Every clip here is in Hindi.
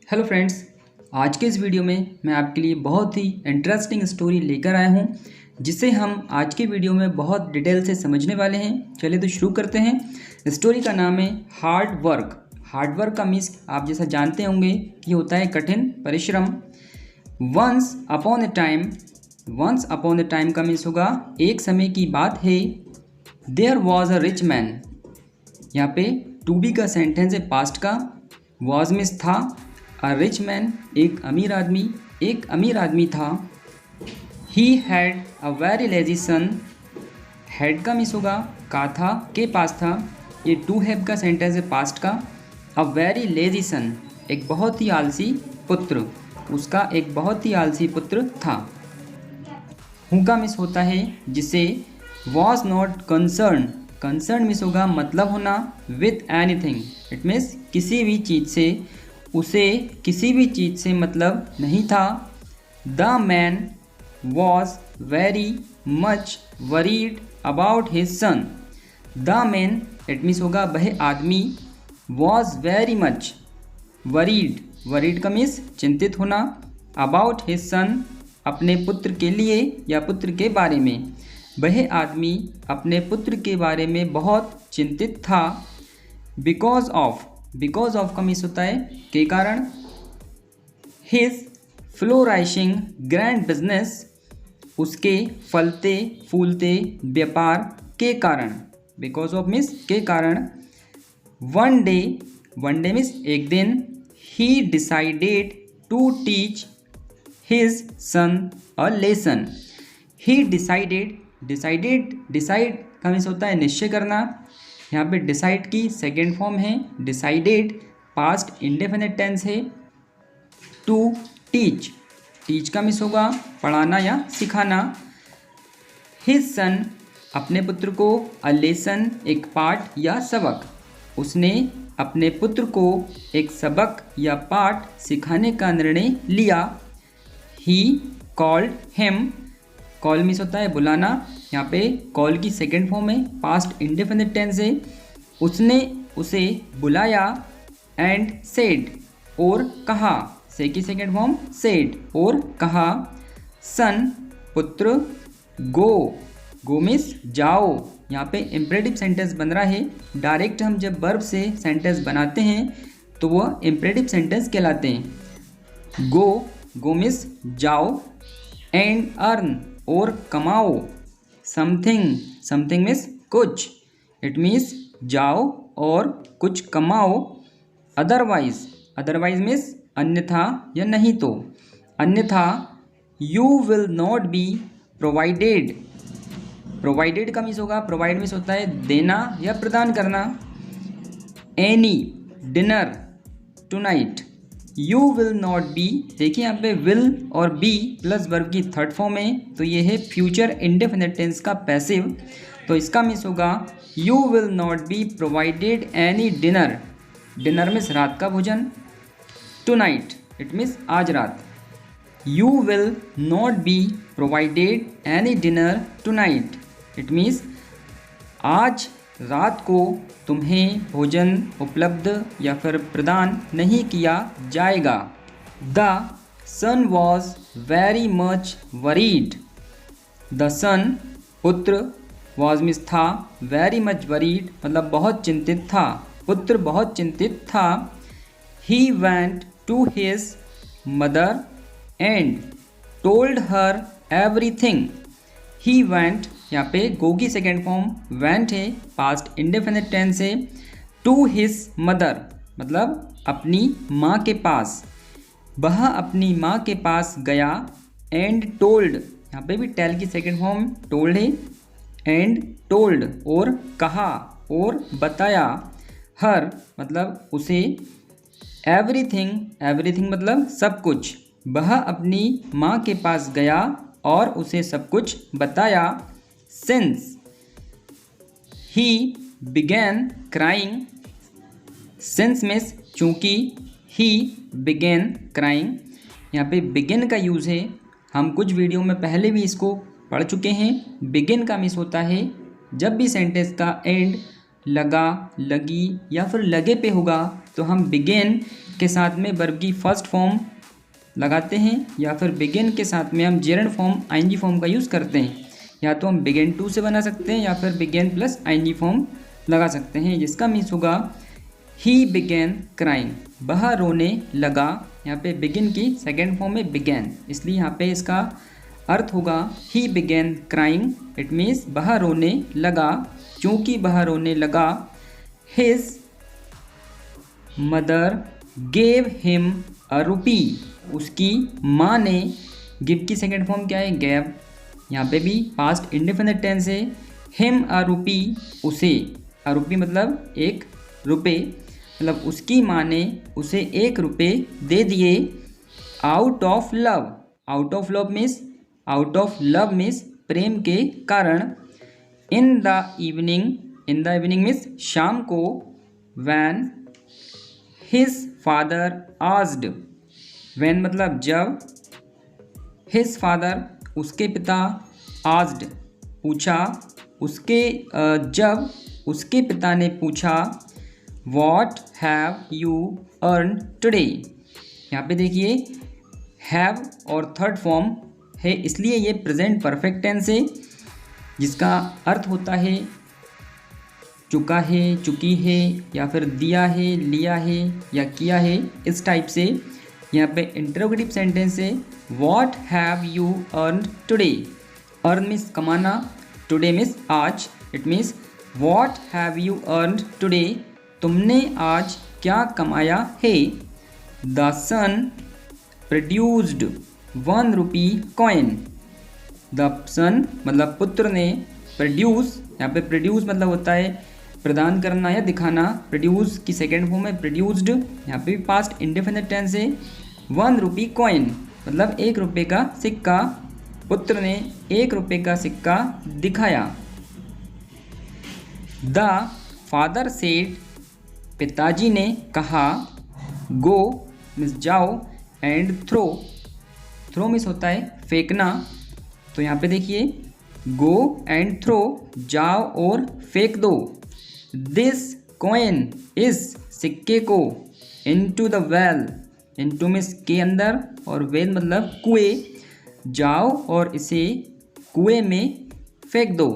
हेलो फ्रेंड्स, आज के इस वीडियो में मैं आपके लिए बहुत ही इंटरेस्टिंग स्टोरी लेकर आया हूँ जिसे हम आज के वीडियो में बहुत डिटेल से समझने वाले हैं। चलिए तो शुरू करते हैं। स्टोरी का नाम है हार्ड वर्क। हार्ड वर्क का मीन्स आप जैसा जानते होंगे कि होता है कठिन परिश्रम। वंस अपॉन ए टाइम का मीन्स होगा एक समय की बात है। There was a rich man. यहाँ पे टू बी का सेंटेंस है पास्ट का। वॉज मीन्स था। अ रिच मैन एक अमीर आदमी था। He had a very lazy son. Had का मीन्स होगा का था, के पास था। ये टू हैव का सेंटेंस है पास्ट का। अ वेरी लेजी सन एक बहुत ही आलसी पुत्र, उसका एक बहुत ही आलसी पुत्र था। हु का मिस होता है जिसे वॉज नॉट कंसर्न मिस होगा मतलब होना विथ एनीथिंग। इट मीन्स किसी भी चीज़ से, उसे किसी भी चीज़ से मतलब नहीं था। The man was very much worried about his son. The man it means होगा वह आदमी। वॉज वेरी मच वरीड का मीन्स चिंतित होना। अबाउट हिज सन अपने पुत्र के लिए या पुत्र के बारे में। वह आदमी अपने पुत्र के बारे में बहुत चिंतित था। बिकॉज ऑफ का मीन्स होता है के कारण। हिज फ्लोराइशिंग ग्रैंड बिजनेस उसके फलते फूलते व्यापार के कारण। बिकॉज ऑफ मीन्स के कारण। वन डे मीन्स एक दिन। He decided to teach his son a lesson. He decide का मीन्स होता है निश्चय करना। यहाँ पे डिसाइड की सेकेंड फॉर्म है डिसाइडेड, पास्ट इंडेफिनिट टेंस है। टू टीच का मीन्स होगा पढ़ाना या सिखाना। हिज सन अपने पुत्र को, अ लेसन एक पाठ या सबक, उसने अपने पुत्र को एक सबक या पाठ सिखाने का निर्णय लिया। He called him, call means होता है बुलाना। यहाँ पे कॉल की सेकेंड फॉर्म है पास्ट इंडेफिनिट टेंस है। उसने उसे बुलाया। एंड सेड और कहा, से की सेकेंड फॉर्म सेड और कहा। सन पुत्र। गो मीन्स जाओ। यहाँ पे इम्परेटिव सेंटेंस बन रहा है। डायरेक्ट हम जब वर्ब से सेंटेंस बनाते हैं तो वह इम्परेटिव सेंटेंस कहलाते हैं। गो मीन्स जाओ। एंड अर्न और कमाओ। समथिंग मीन्स कुछ। इट मीन्स जाओ और कुछ कमाओ। अदरवाइज मीन्स अन्यथा या नहीं तो। अन्यथा you will not be provided का मीन्स होगा प्रोवाइड मीन्स होता है देना या प्रदान करना। Any dinner tonight. You will not be, देखिए यहाँ पे विल और बी प्लस वर्ब की थर्ड फॉर्म है तो ये है फ्यूचर इंडेफिनिट टेंस का पैसिव। तो इसका मीन्स होगा you will not be provided any dinner means रात का भोजन। टुनाइट इट मीन्स आज रात। You will not be provided any dinner tonight it means आज रात को तुम्हें भोजन उपलब्ध या फिर प्रदान नहीं किया जाएगा। The son was very much worried. The son पुत्र, वॉज मीन्स था, वेरी मच वरीड मतलब बहुत चिंतित था, पुत्र बहुत चिंतित था। He went to his mother and told her everything. He went यहाँ पे गो की सेकेंड फॉर्म वेंट है, पास्ट इंडेफिनिट टेंस है। टू हिज मदर मतलब अपनी माँ के पास। वह अपनी माँ के पास गया। एंड टोल्ड यहाँ पे भी टेल की सेकेंड फॉर्म टोल्ड है। एंड टोल्ड और कहा और बताया। हर मतलब उसे। एवरीथिंग मतलब सब कुछ। वह अपनी माँ के पास गया और उसे सब कुछ बताया। Since he began crying. Since means चूँकि, ही बिगेन क्राइंग। यहाँ पे बिगिन का यूज़ है, हम कुछ वीडियो में पहले भी इसको पढ़ चुके हैं। बिगिन का मीन्स होता है जब भी सेंटेंस का एंड लगा, लगी या फिर लगे पे होगा तो हम बिगिन के साथ में वर्ब की फर्स्ट फॉर्म लगाते हैं या फिर बिगिन के साथ में हम जेरंड फॉर्म आईएनजी फॉर्म का यूज़ करते हैं। या तो हम बिगिन टू से बना सकते हैं या फिर बिगिन प्लस आईएनजी फॉर्म लगा सकते हैं, जिसका मीन्स होगा ही बिगेन क्राइंग, वह रोने लगा। यहाँ पे बिगिन की सेकेंड फॉर्म में बिगेन, इसलिए यहाँ पे इसका अर्थ होगा he began crying, it means वह रोने लगा। क्योंकि वह रोने लगा, his mother gave him a rupee, उसकी माँ ने, गिव की सेकेंड फॉर्म क्या है, गैव। यहाँ पे भी पास्ट इंडेफिनिट टेंस है, हिम अ रुपी, उसे, अ रुपी मतलब एक रुपये, मतलब उसकी माँ ने उसे 1 रुपये दे दिए। Out of love, out of love means, out of love means प्रेम के कारण। In the evening, in the evening means शाम को। When his father asked, when मतलब जब, हिज फादर उसके पिता, आस्क्ड पूछा, उसके जब उसके पिता ने पूछा, what have you earn today. यहाँ पे देखिए हैव और थर्ड फॉर्म है, इसलिए ये प्रेजेंट परफेक्ट टेंस है, जिसका अर्थ होता है चुका है, चुकी है, या फिर दिया है, लिया है, या किया है, इस टाइप से। यहाँ पे इंटरोगेटिव सेंटेंस है, what have you earn today. Earn means कमाना, टुडे मीन्स आज, it means what have you earn today, तुमने आज क्या कमाया है। The son produced 1 rupee coin, the son मतलब पुत्र ने, प्रोड्यूस, यहाँ पे प्रोड्यूस मतलब होता है प्रदान करना या दिखाना, प्रोड्यूस की सेकेंड फॉर्म है प्रोड्यूस्ड, यहाँ पे भी पास्ट इंडेफिनिट टेंस है। 1 रुपी कॉइन मतलब 1 रुपये का सिक्का, पुत्र ने 1 रुपये का सिक्का दिखाया। द फादर सेड, पिताजी ने कहा, गो मीन्स जाओ, एंड थ्रो, थ्रो मीन्स होता है फेंकना। तो यहाँ पे देखिए गो एंड थ्रो, जाओ और फेंक दो। दिस कॉइन, इस सिक्के को, into the well, into means के अंदर, और वेल मतलब कुएं, जाओ और इसे कुएं में फेंक दो।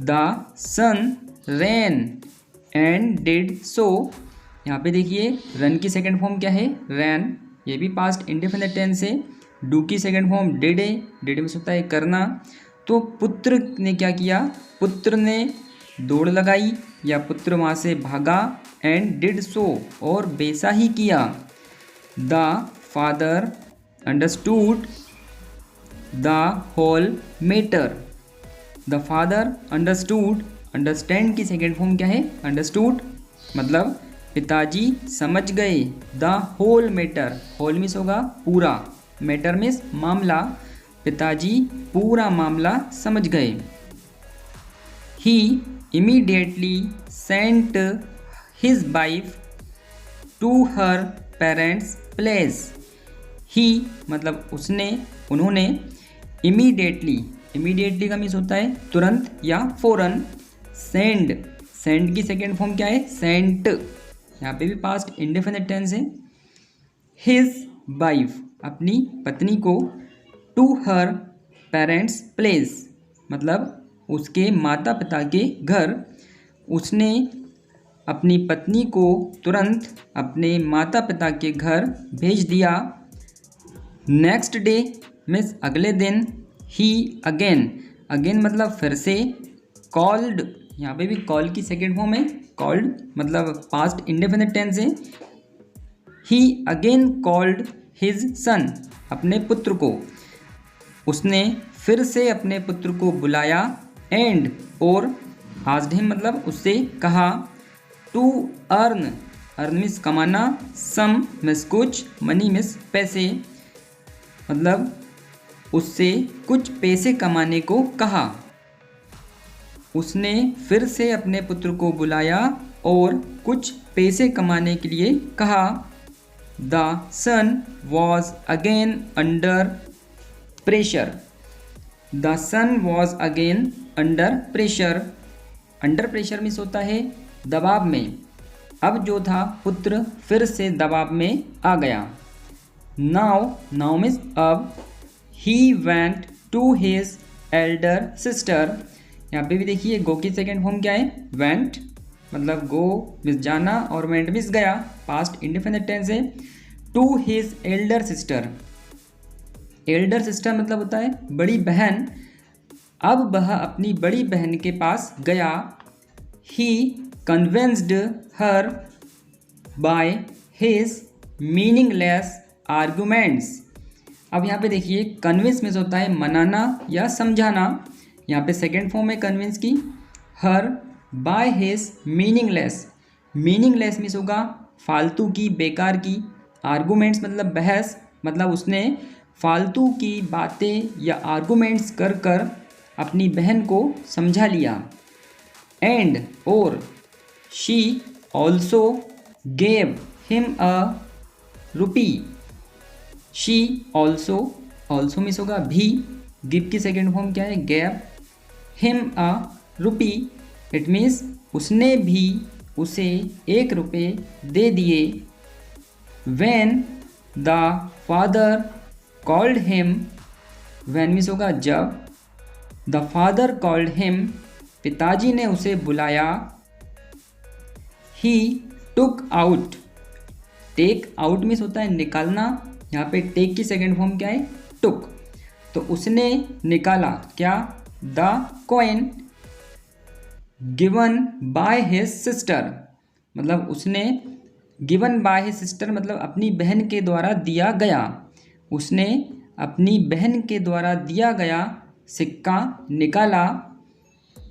The son ran and did so, यहाँ पे देखिए रन की सेकेंड फॉर्म क्या है, रैन, ये भी पास्ट इंडेफिनिट टेंस है। डू की सेकेंड फॉर्म डिड है, डिड मीन्स होता है करना। तो पुत्र ने क्या किया, पुत्र ने दौड़ लगाई या पुत्र वहाँ से भागा, एंड डिड सो और वैसा ही किया। The father understood the whole matter, the father understood, understand की सेकेंड फॉर्म क्या है, अंडरस्टूड, मतलब पिताजी समझ गए। The whole matter, whole means होगा पूरा, मैटर मीन्स मामला, पिताजी पूरा मामला समझ गए। He immediately sent his wife to her parents place, he मतलब उसने, उन्होंने, इमीडिएटली, इमीडिएटली का मीन्स होता है तुरंत या फौरन। सेंड, सेंड की सेकेंड फॉर्म क्या है, सेंट, यहाँ पे भी पास्ट इंडेफिनिट टेंस है। हिज वाइफ अपनी पत्नी को, टू हर पेरेंट्स प्लेस मतलब उसके माता पिता के घर, उसने अपनी पत्नी को तुरंत अपने माता पिता के घर भेज दिया। नेक्स्ट डे मीन्स अगले दिन। ही अगेन, अगेन मतलब फिर से। कॉल्ड, यहाँ पे भी कॉल की सेकेंड फॉर्म है, कॉल्ड मतलब पास्ट इंडेफिनिट टेंस है। ही अगेन कॉल्ड हिज सन, अपने पुत्र को, उसने फिर से अपने पुत्र को बुलाया। एंड और आस्क्ड हिम मतलब उससे कहा। टू अर्न, अर्न मीन्स कमाना, सम मीन्स कुछ, मनी मीन्स पैसे, मतलब उससे कुछ पैसे कमाने को कहा। उसने फिर से अपने पुत्र को बुलाया और कुछ पैसे कमाने के लिए कहा। The son was again under pressure, the son was again under pressure, under pressure means होता है दबाव में, अब जो था पुत्र फिर से दबाव में आ गया। नाउ मीन्स अब, he went to his elder sister. यहाँ पे भी देखिए गो की सेकेंड फॉर्म क्या है, वेंट, मतलब गो मीन्स जाना और वेंट मीन्स गया, पास्ट इंडिफिनिट टेंस है। To his elder sister, elder sister मतलब होता है बड़ी बहन। अब वह अपनी बड़ी बहन के पास गया। ही convinced her by his meaningless arguments. अब यहाँ पे देखिए कन्विंस में होता है मनाना या समझाना। यहाँ पे सेकेंड फॉर्म है कन्विंस की, her by his meaningless. Meaningless means होगा फालतू की, बेकार की। आर्गूमेंट्स मतलब बहस, मतलब उसने फालतू की बातें या आर्गूमेंट्स कर कर अपनी बहन को समझा लिया। एंड और she also gave him a rupee. She also, also means होगा भी, गिव की सेकेंड फॉर्म क्या है, gave, him a rupee, it means उसने भी उसे 1 रुपये दे दिए। When the father called him, when means होगा जब, द फादर कॉल्ड हिम, पिताजी ने उसे बुलाया। He took out, take out means होता है निकालना, यहाँ पे टेक की सेकेंड फॉर्म क्या है, टुक। तो उसने निकाला क्या, the coin given by his sister, मतलब उसने गिवन बाय हिज सिस्टर मतलब अपनी बहन के द्वारा दिया गया, उसने अपनी बहन के द्वारा दिया गया सिक्का निकाला।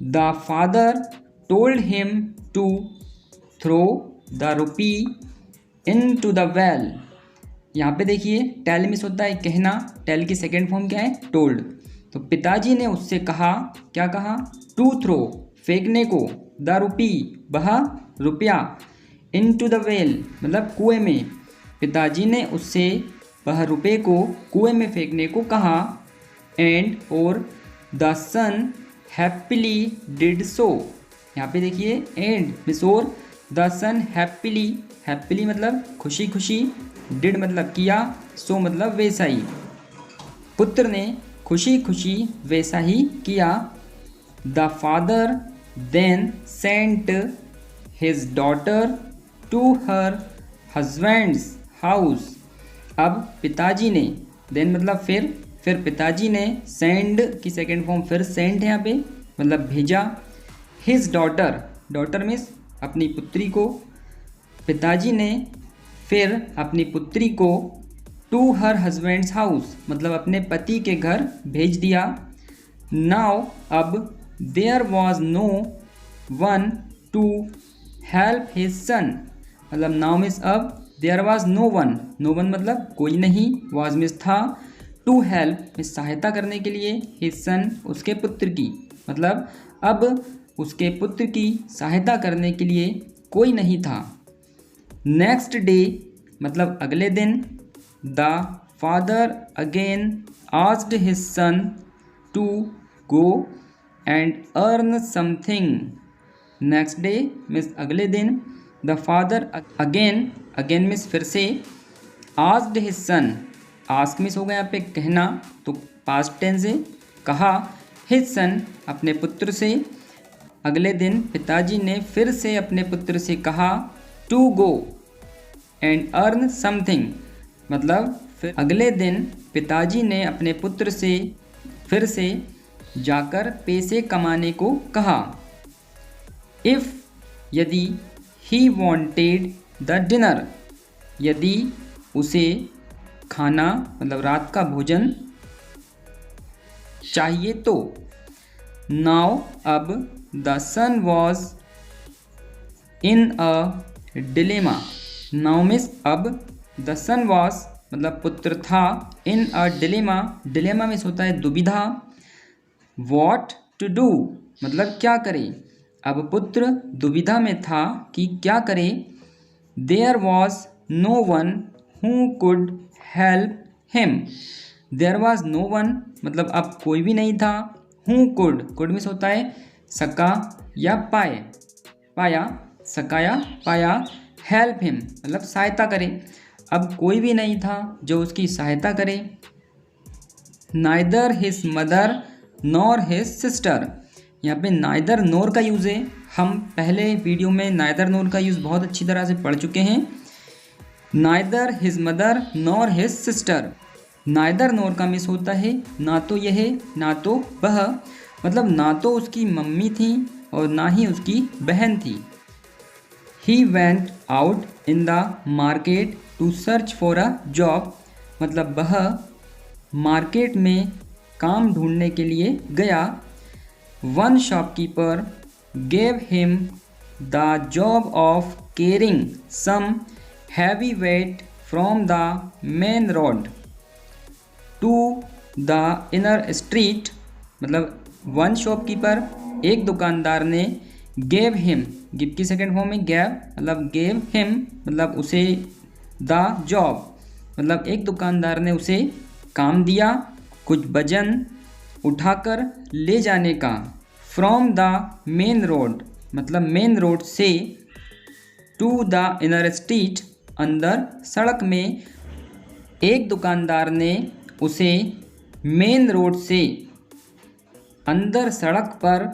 The father told him to throw the rupee into the well. यहाँ पे देखिए टेल मिस होता है कहना, टेल की सेकेंड फॉर्म क्या है, टोल्ड। तो पिताजी ने उससे कहा, क्या कहा, टू थ्रो फेंकने को, द रुपी वह रुपया, इन टू द वेल मतलब कुएं में, पिताजी ने उससे वह रुपये को कुएं में फेंकने को कहा। एंड और the son happily did so. यहाँ पे देखिए एंड मिस और, द सन हैप्पीली, हैप्पीली मतलब खुशी खुशी, डिड मतलब किया, सो मतलब वैसा ही, पुत्र ने खुशी खुशी वैसा ही किया। The father then sent his daughter to her husband's house. अब पिताजी ने, देन मतलब फिर पिताजी ने, सेंड की सेकेंड फॉर्म फिर सेंट है यहाँ पे मतलब भेजा। हिज डॉटर, डॉटर मीन्स अपनी पुत्री को, पिताजी ने फिर अपनी पुत्री को टू हर हस्बैंड्स हाउस मतलब अपने पति के घर भेज दिया। नाउ अब, there was no one to help his son, मतलब नाउ मीन्स अब, there was no one, no one मतलब कोई नहीं, वॉज मीन्स था, टू हेल्प मीन्स सहायता करने के लिए, हिज सन उसके पुत्र की, मतलब अब उसके पुत्र की सहायता करने के लिए कोई नहीं था। नेक्स्ट डे मतलब अगले दिन, the father again asked his son to go and earn something. Next day means अगले दिन, the father again, again means फिर से, asked his son, ask means हो गया यहाँ पे कहना, तो पास्ट टेंस है, कहा, हिज सन अपने पुत्र से। अगले दिन पिताजी ने फिर से अपने पुत्र से कहा, to go and earn something, मतलब फिर अगले दिन पिताजी ने अपने पुत्र से फिर से जाकर पैसे कमाने को कहा। इफ़ यदि, ही वॉन्टेड द डिनर, यदि उसे खाना मतलब रात का भोजन चाहिए तो। नाउ अब, the son was in a dilemma, now means अब, द सन वॉज मतलब पुत्र था, in a dilemma, dilemma means होता है दुविधा, वॉट टू डू मतलब क्या करे, अब पुत्र दुविधा में था कि क्या करे। There was no one who could help him, there was no one मतलब अब कोई भी नहीं था, हु कुड, कुड मीन्स होता है सका या पाया, सकाया पाया, हेल्प हिम मतलब सहायता करे। अब कोई भी नहीं था जो उसकी सहायता करे। Neither his mother nor his sister, यहाँ पे नाइदर नोर का यूज़ है। हम पहले वीडियो में नाइदर नोर का यूज़ बहुत अच्छी तरह से पढ़ चुके हैं। Neither his mother nor his sister, neither nor का मिस होता है ना तो यह ना तो वह, मतलब ना तो उसकी मम्मी थी और ना ही उसकी बहन थी। He went out in the market to search for a job, मतलब वह मार्केट में काम ढूंढने के लिए गया। One shopkeeper gave him the job of carrying some heavy weight from the main road to the inner street, मतलब वन शॉपकीपर एक दुकानदार ने गेव हिम, गिव की सेकेंड फॉर्म में गैव, मतलब गेव हिम मतलब उसे, द जॉब मतलब एक दुकानदार ने उसे काम दिया, कुछ वजन उठाकर ले जाने का। फ्रॉम द मेन रोड मतलब मेन रोड से, टू द इनर स्ट्रीट अंदर सड़क में, एक दुकानदार ने उसे मेन रोड से अंदर सड़क पर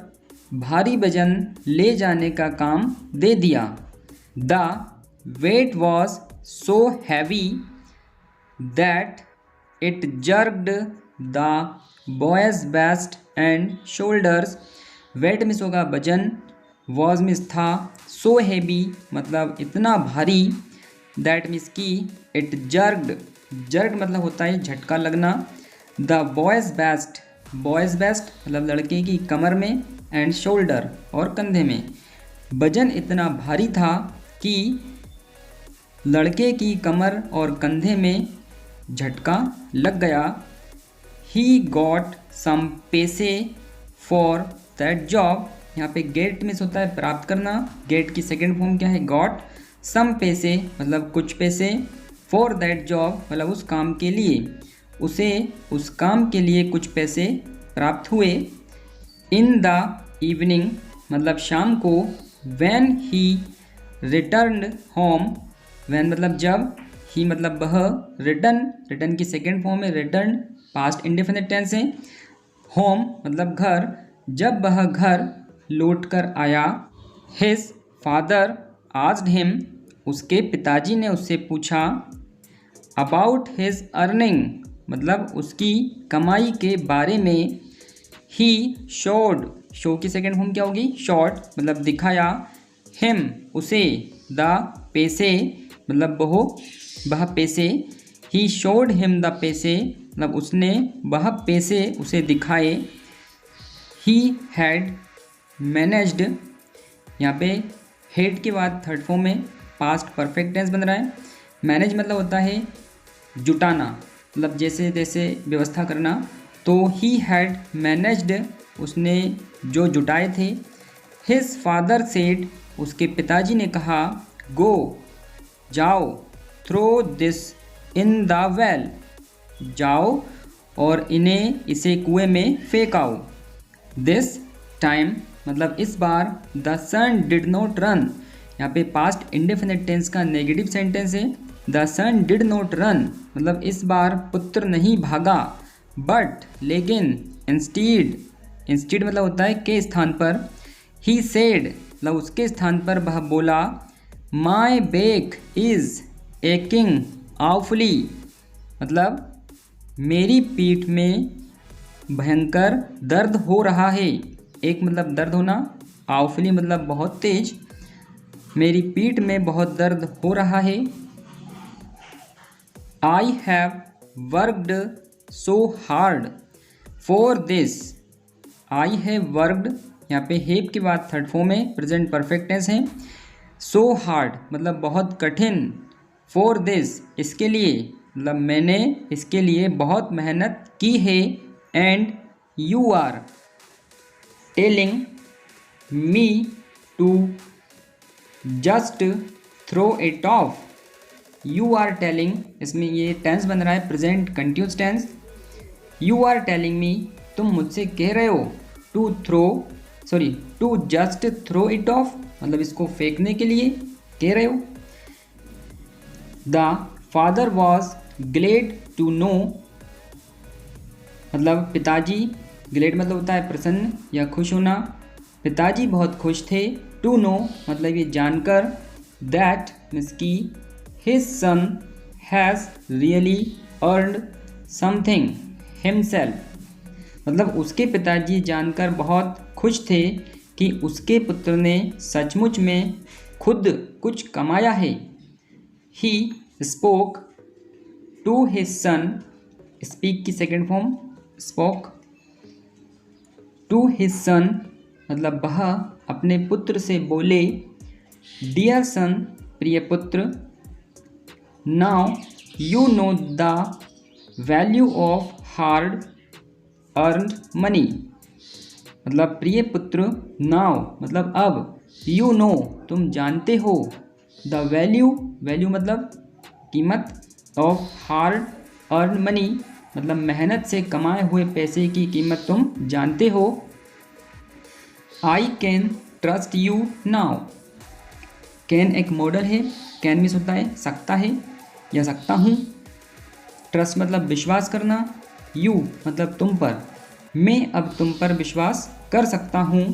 भारी वजन ले जाने का काम दे दिया। The weight was so heavy that it jerked the boy's waist and shoulders, weight means होगा वजन, वॉज मिस था, सो हैवी मतलब इतना भारी, दैट मिस की, इट जर्क्ड, जर्क मतलब होता है झटका लगना, the boys best, boys best मतलब लड़के की कमर में, एंड शोल्डर और कंधे में, वजन इतना भारी था कि लड़के की कमर और कंधे में झटका लग गया। ही गॉट सम पैसे फॉर दैट जॉब, यहाँ पे गेट मिस होता है प्राप्त करना, गेट की सेकेंड फॉर्म क्या है गॉट, सम पैसे मतलब कुछ पैसे, फॉर दैट जॉब मतलब उस काम के लिए, उसे उस काम के लिए कुछ पैसे प्राप्त हुए। इन द इवनिंग मतलब शाम को, when he returned home, when मतलब जब, ही मतलब वह, रिटर्न, रिटर्न की सेकेंड फॉर्म है रिटर्न, पास्ट इंडेफिनिट टेंस है, होम मतलब घर, जब वह घर लौट कर आया। हिज फादर आस्क्ड हिम, उसके पिताजी ने उससे पूछा, अबाउट हिज अर्निंग मतलब उसकी कमाई के बारे में। ही शोड, शो की सेकेंड फॉर्म क्या होगी शॉर्ट मतलब दिखाया, हिम उसे, द पैसे मतलब वह पैसे, ही शोड हिम द पैसे मतलब उसने वह पैसे उसे दिखाए। ही हैड मैनेज्ड, यहाँ पे हेड के बाद थर्ड फॉर्म में पास्ट परफेक्ट टेंस बन रहा है। मैनेज मतलब होता है जुटाना, मतलब जैसे तैसे व्यवस्था करना, तो ही हैड मैनेज्ड उसने जो जुटाए थे। हिज फादर सेड, उसके पिताजी ने कहा, गो जाओ, throw this in the well, जाओ और इन्हें इसे कुएं में फेंक आओ। दिस टाइम मतलब इस बार, the son did not run, यहाँ पे पास्ट इंडेफिनिट टेंस का नेगेटिव सेंटेंस है। The son did not run मतलब इस बार पुत्र नहीं भागा, बट लेकिन, इंस्टीड, इंस्टीड मतलब होता है के स्थान पर, ही सेड मतलब उसके स्थान पर वह बोला, माई बैक इज़ एकिंग आवफुली मतलब मेरी पीठ में भयंकर दर्द हो रहा है। एक मतलब दर्द होना, आवफुली मतलब बहुत तेज, मेरी पीठ में बहुत दर्द हो रहा है। I have worked so hard for this, I have worked, यहाँ पे हैव के बाद थर्ड फॉर्म में प्रेजेंट परफेक्ट टेंस है। सो हार्ड मतलब बहुत कठिन, फॉर दिस इसके लिए मतलब मैंने इसके लिए बहुत मेहनत की है। And you are telling me to just throw it off, you are telling इसमें ये टेंस बन रहा है present continuous tense. You are telling me तुम मुझसे कह रहे हो, to just throw it off मतलब इसको फेंकने के लिए कह रहे हो। The father was glad to know, मतलब पिताजी, ग्लेड मतलब होता है प्रसन्न या खुश होना, पिताजी बहुत खुश थे। टू नो मतलब ये जानकर, दैट मीन्स की his son has really earned something himself, मतलब उसके पिताजी जानकर बहुत खुश थे कि उसके पुत्र ने सचमुच में खुद कुछ कमाया है। He spoke to his son, speak की second form spoke, to his son मतलब वह अपने पुत्र से बोले, डियर सन प्रिय पुत्र, now you know the value of hard earned money, मतलब प्रिय पुत्र, नाउ मतलब अब, यू नो तुम जानते हो, द वैल्यू, वैल्यू मतलब कीमत, ऑफ हार्ड अर्न मनी मतलब मेहनत से कमाए हुए पैसे की कीमत तुम जानते हो। I can trust you now, can एक मॉडल है, कैन मीन्स होता है सकता है या सकता हूँ, ट्रस्ट मतलब विश्वास करना, यू मतलब तुम पर, मैं अब तुम पर विश्वास कर सकता हूँ।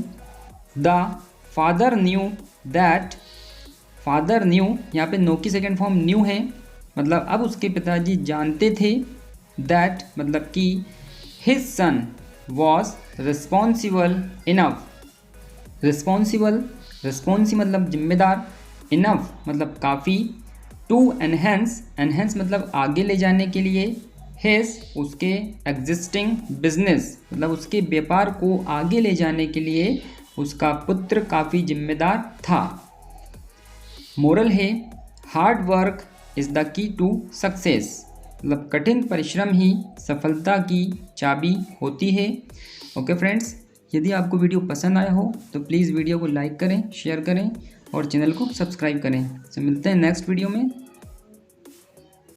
The father knew that, father new यहाँ पे नो की सेकेंड फॉर्म न्यू है, मतलब अब उसके पिताजी जानते थे, दैट मतलब कि his son was responsible enough, responsible, responsible मतलब जिम्मेदार, इनफ मतलब काफ़ी, टू एनहेंस, एनहेंस मतलब आगे ले जाने के लिए, हिज उसके एग्जिस्टिंग बिजनेस मतलब उसके व्यापार को आगे ले जाने के लिए उसका पुत्र काफ़ी जिम्मेदार था। मोरल है, hard work is the key to success, मतलब कठिन परिश्रम ही सफलता की चाबी होती है। ओके फ्रेंड्स, यदि आपको वीडियो पसंद आया हो तो प्लीज़ वीडियो को लाइक करें, शेयर करें और चैनल को सब्सक्राइब करें। तो मिलते हैं नेक्स्ट वीडियो में।